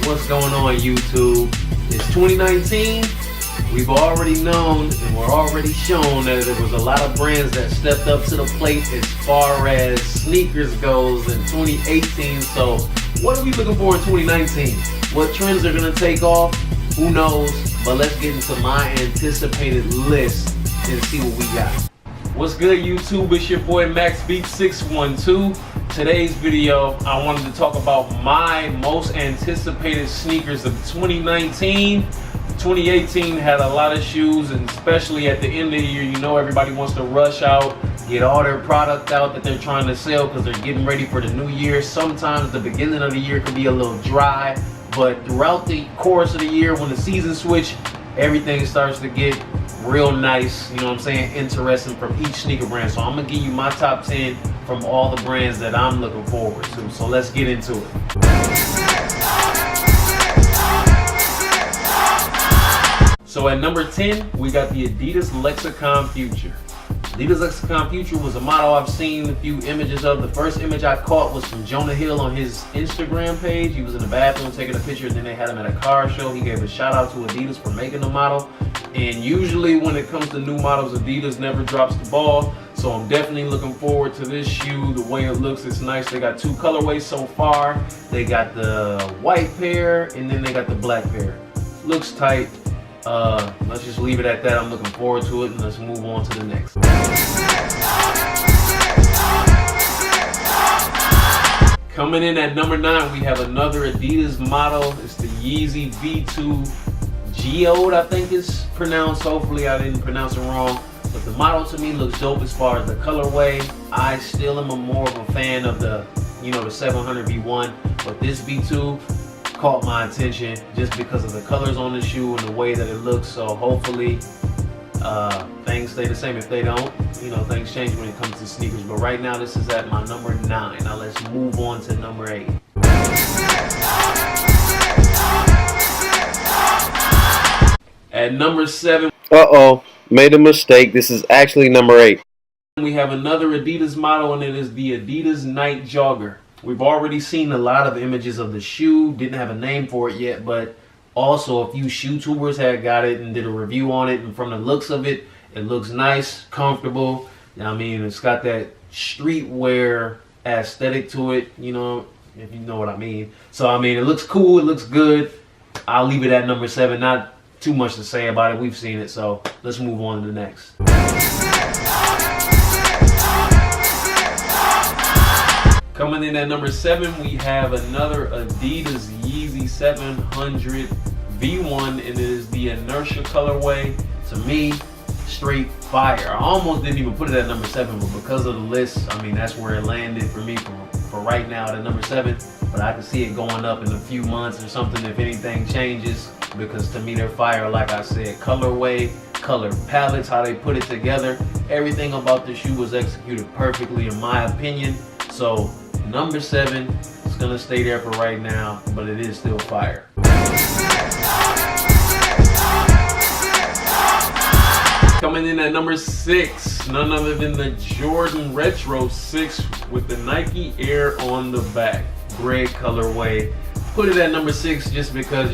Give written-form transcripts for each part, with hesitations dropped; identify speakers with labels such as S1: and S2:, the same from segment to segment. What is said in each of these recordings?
S1: What's going on, YouTube? It's 2019. We've already known and we're already shown that there was a lot of brands that stepped up to the plate as far as sneakers goes in 2018. So what are we looking for in 2019? What trends are going to take off? Who knows? But let's get into my anticipated list and see what we got. What's good, YouTube? It's your boy Max Beat 612. Today's video, I wanted to talk about my most anticipated sneakers of 2019. 2018 had a lot of shoes, and especially at the end of the year, you know everybody wants to rush out, get all their product out that they're trying to sell because they're getting ready for the new year. Sometimes the beginning of the year can be a little dry, but throughout the course of the year, when the season switch, everything starts to get real nice, you know what I'm saying, interesting from each sneaker brand. So I'm gonna give you my top 10 from all the brands that I'm looking forward to. So let's get into it. So at number 10, we got the Adidas Lexicon Future. Adidas Lexicon Future was a model I've seen a few images of. The first image I caught was from Jonah Hill on his Instagram page. He was in the bathroom taking a picture, and then they had him at a car show. He gave a shout out to Adidas for making the model. And usually when it comes to new models, Adidas never drops the ball. So I'm definitely looking forward to this shoe. The way it looks, it's nice. They got two colorways so far. They got the white pair and then they got the black pair. Looks tight. Let's just leave it at that. I'm looking forward to it, and let's move on to the next. Coming in at number 9, we have another Adidas model. It's the Yeezy V2 Geode, I think it's pronounced. Hopefully I didn't pronounce it wrong. But the model to me looks dope as far as the colorway. I still am more of a fan of the, the 700 V1, but this V2 caught my attention just because of the colors on the shoe and the way that it looks. So hopefully things stay the same. If they don't, things change when it comes to sneakers. But right now this is at my number 9. Now let's move on to number 8. At number 7,
S2: made a mistake. This is actually number 8.
S1: we have another Adidas model, and it is the Adidas Night Jogger. We've already seen a lot of images of the shoe. Didn't have a name for it yet, but also a few shoe tubers had got it and did a review on it. And from the looks of it, it looks nice, comfortable. I mean, it's got that streetwear aesthetic to it, if you know what I mean. So, I mean, it looks cool. It looks good. I'll leave it at number 7. Not too much to say about it. We've seen it. So, let's move on to the next. Coming in at number 7, we have another Adidas Yeezy 700 V1, and it is the Inertia colorway. To me, straight fire. I almost didn't even put it at number 7, but because of the list, I mean, that's where it landed for me for right now at number 7. But I can see it going up in a few months or something if anything changes, because to me, they're fire. Like I said, colorway, color palettes, how they put it together, everything about the shoe was executed perfectly in my opinion. So number 7 is gonna stay there for right now, but it is still fire. Coming in at number 6, none other than the Jordan Retro 6 with the Nike Air on the back. Gray colorway. Put it at number 6 just because,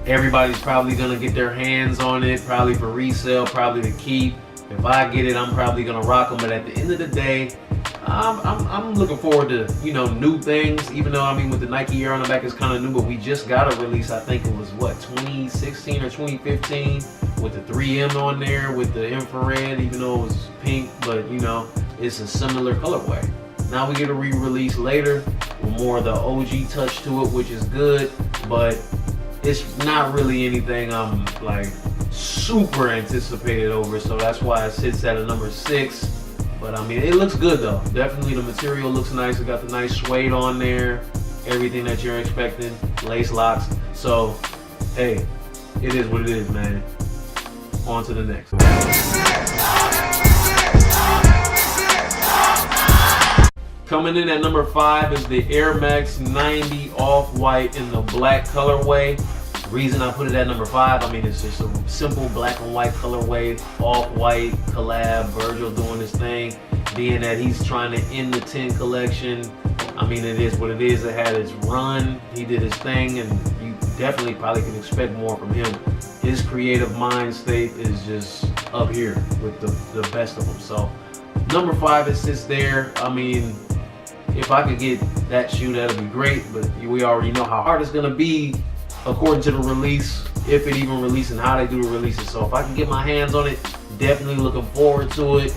S1: everybody's probably gonna get their hands on it, probably for resale, probably to keep. If I get it, I'm probably gonna rock them. But at the end of the day, I'm looking forward to new things. Even though with the Nike Air on the back is kind of new, but we just got a release. I think it was 2016 or 2015 with the 3M on there with the infrared. Even though it was pink, but it's a similar colorway. Now we get a re-release later with more of the OG touch to it, which is good, but it's not really anything I'm like super anticipated over. So that's why it sits at a number 6. But I mean, it looks good though. Definitely the material looks nice. It got the nice suede on there. Everything that you're expecting. Lace locks. So, hey, it is what it is, man. On to the next. Coming in at number 5 is the Air Max 90 Off-White in the black colorway. The reason I put it at number 5, it's just a simple black and white colorway, Off-White collab, Virgil doing his thing. Being that he's trying to end the 10 collection, I mean, it is what it is. It had its run. He did his thing, and you definitely probably can expect more from him. His creative mind state is just up here with the best of them. So number 5, it sits there. I mean, if I could get that shoe, that'd be great, but we already know how hard it's gonna be according to the release, if it even releases and how they do the releases. So if I can get my hands on it, definitely looking forward to it.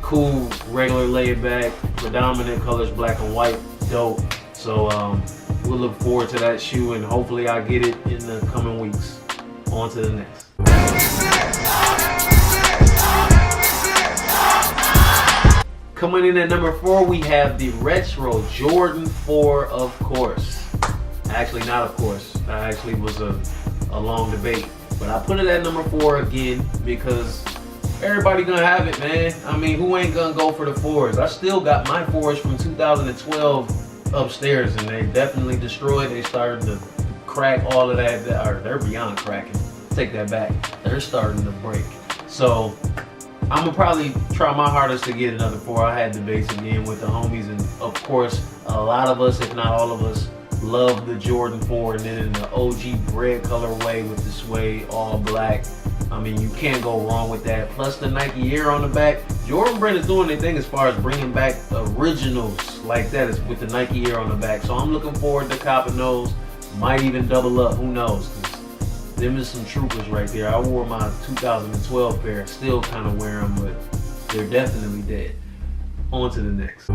S1: Cool, regular laid back, predominant colors, black and white, dope. So we'll look forward to that shoe, and hopefully I get it in the coming weeks. On to the next. Coming in at number 4, we have the Retro Jordan 4, of course. Actually, not of course. That actually was a long debate. But I put it at number 4 again because everybody gonna have it, man. I mean, who ain't gonna go for the 4s? I still got my 4s from 2012 upstairs, and they definitely destroyed. They started to crack all of that, or they're beyond cracking. Take that back. They're starting to break. So I'm gonna probably try my hardest to get another 4. I had debates again with the homies, and of course, a lot of us, if not all of us, love the Jordan 4, and then in the OG red colorway with the suede all black. I mean, you can't go wrong with that. Plus the Nike Air on the back. Jordan Brand is doing their thing as far as bringing back originals like that is with the Nike Air on the back. So I'm looking forward to copping those. Might even double up, who knows? Them is some troopers right there. I wore my 2012 pair, still kind of wear them, but they're definitely dead. On to the next.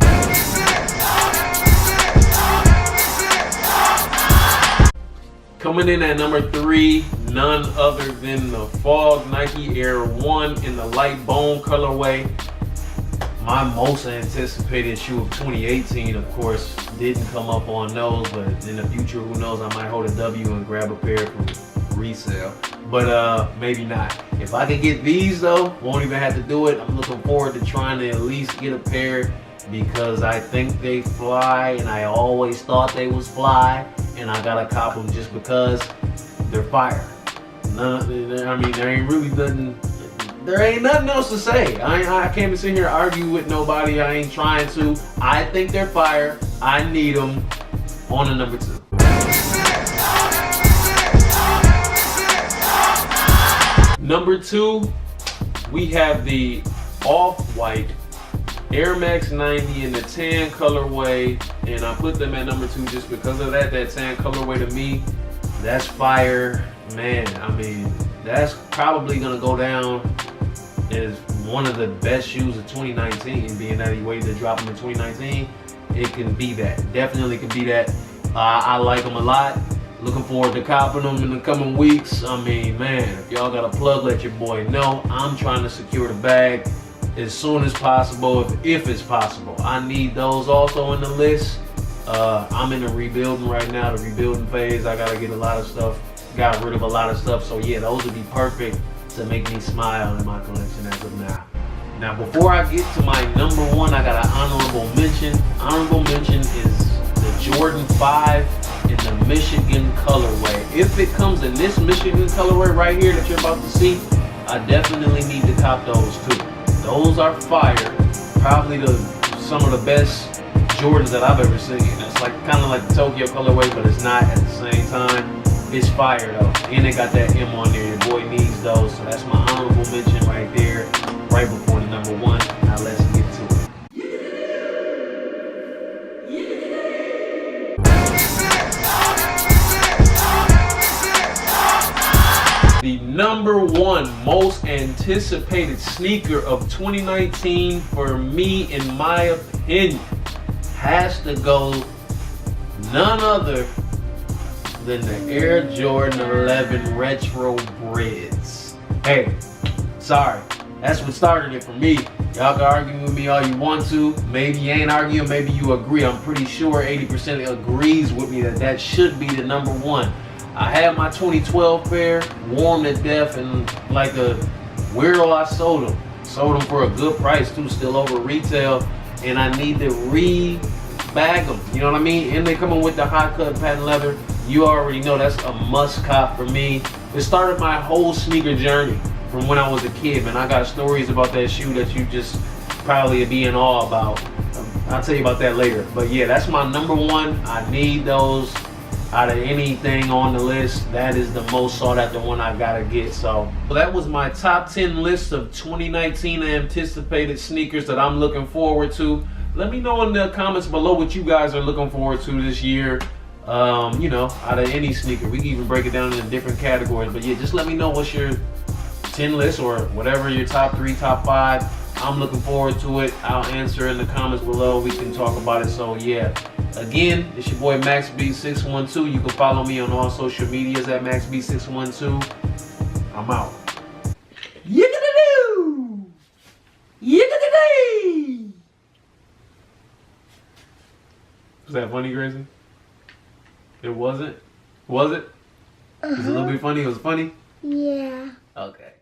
S1: Coming in at number 3, none other than the Fog Nike Air 1 in the light bone colorway. My most anticipated shoe of 2018, of course, didn't come up on those, but in the future, who knows, I might hold a W and grab a pair for resale. But maybe not. If I can get these though, won't even have to do it. I'm looking forward to trying to at least get a pair because I think they fly, and I always thought they was fly, and I gotta cop them just because they're fire. I mean, there ain't really nothing. There ain't nothing else to say. I can't even sit here and argue with nobody. I ain't trying to. I think they're fire. I need them. On to number 2. Number 2, we have the Off-White Air Max 90 in the tan colorway, and I put them at number 2 just because of that tan colorway. To me, that's fire, man. I mean, that's probably gonna go down as one of the best shoes of 2019, being that he waited to drop them in 2019. It can be that, definitely can be that. I like them a lot. Looking forward to copping them in the coming weeks. I mean, man, if y'all got a plug, let your boy know. I'm trying to secure the bag as soon as possible, if it's possible. I need those also in the list. I'm in the rebuilding right now, the rebuilding phase. I gotta get a lot of stuff, got rid of a lot of stuff. So yeah, those would be perfect to make me smile in my collection as of now. Now, before I get to my number 1, I got an honorable mention. Honorable mention is the Jordan 5 in the Michigan colorway. If it comes in this Michigan colorway right here that you're about to see, I definitely need to cop those too. Those are fire. Probably some of the best Jordans that I've ever seen. It's like kind of like the Tokyo colorway, but it's not at the same time. It's fire though. And they got that M on there. Your boy needs those. So that's my honorable mention right there, right before the number 1. Now let's get to it. The number 1 most anticipated sneaker of 2019 for me, in my opinion, has to go none other than the Air Jordan 11 Retro Breads. Hey, sorry, that's what started it for me. Y'all can argue with me all you want to. Maybe you ain't arguing, maybe you agree. I'm pretty sure 80% agrees with me that that should be the number 1. I had my 2012 pair, warm to death, and like a weirdo, I sold them. Sold them for a good price too, still over retail, and I need to re-bag them. You know what I mean? And they coming with the high cut patent leather. You already know that's a must cop for me. It started my whole sneaker journey from when I was a kid, man. I got stories about that shoe that you just probably be in awe about. I'll tell you about that later. But yeah, that's my number one. I need those. Out of anything on the list, that is the most sought after one I gotta get. So that was my top 10 list of 2019 anticipated sneakers that I'm looking forward to. Let me know in the comments below what you guys are looking forward to this year. You know, out of any sneaker. We can even break it down into different categories. But yeah, just let me know what's your 10 list or whatever your top 3, top 5. I'm looking forward to it. I'll answer in the comments below. We can talk about it. So yeah. Again, it's your boy MaxB612. You can follow me on all social medias at MaxB612. I'm out. Yiggity-doo! Yiggity-dee! Was that funny, Grayson? It wasn't? Was it? Was it a little bit funny? It was funny?
S3: Yeah.
S1: Okay.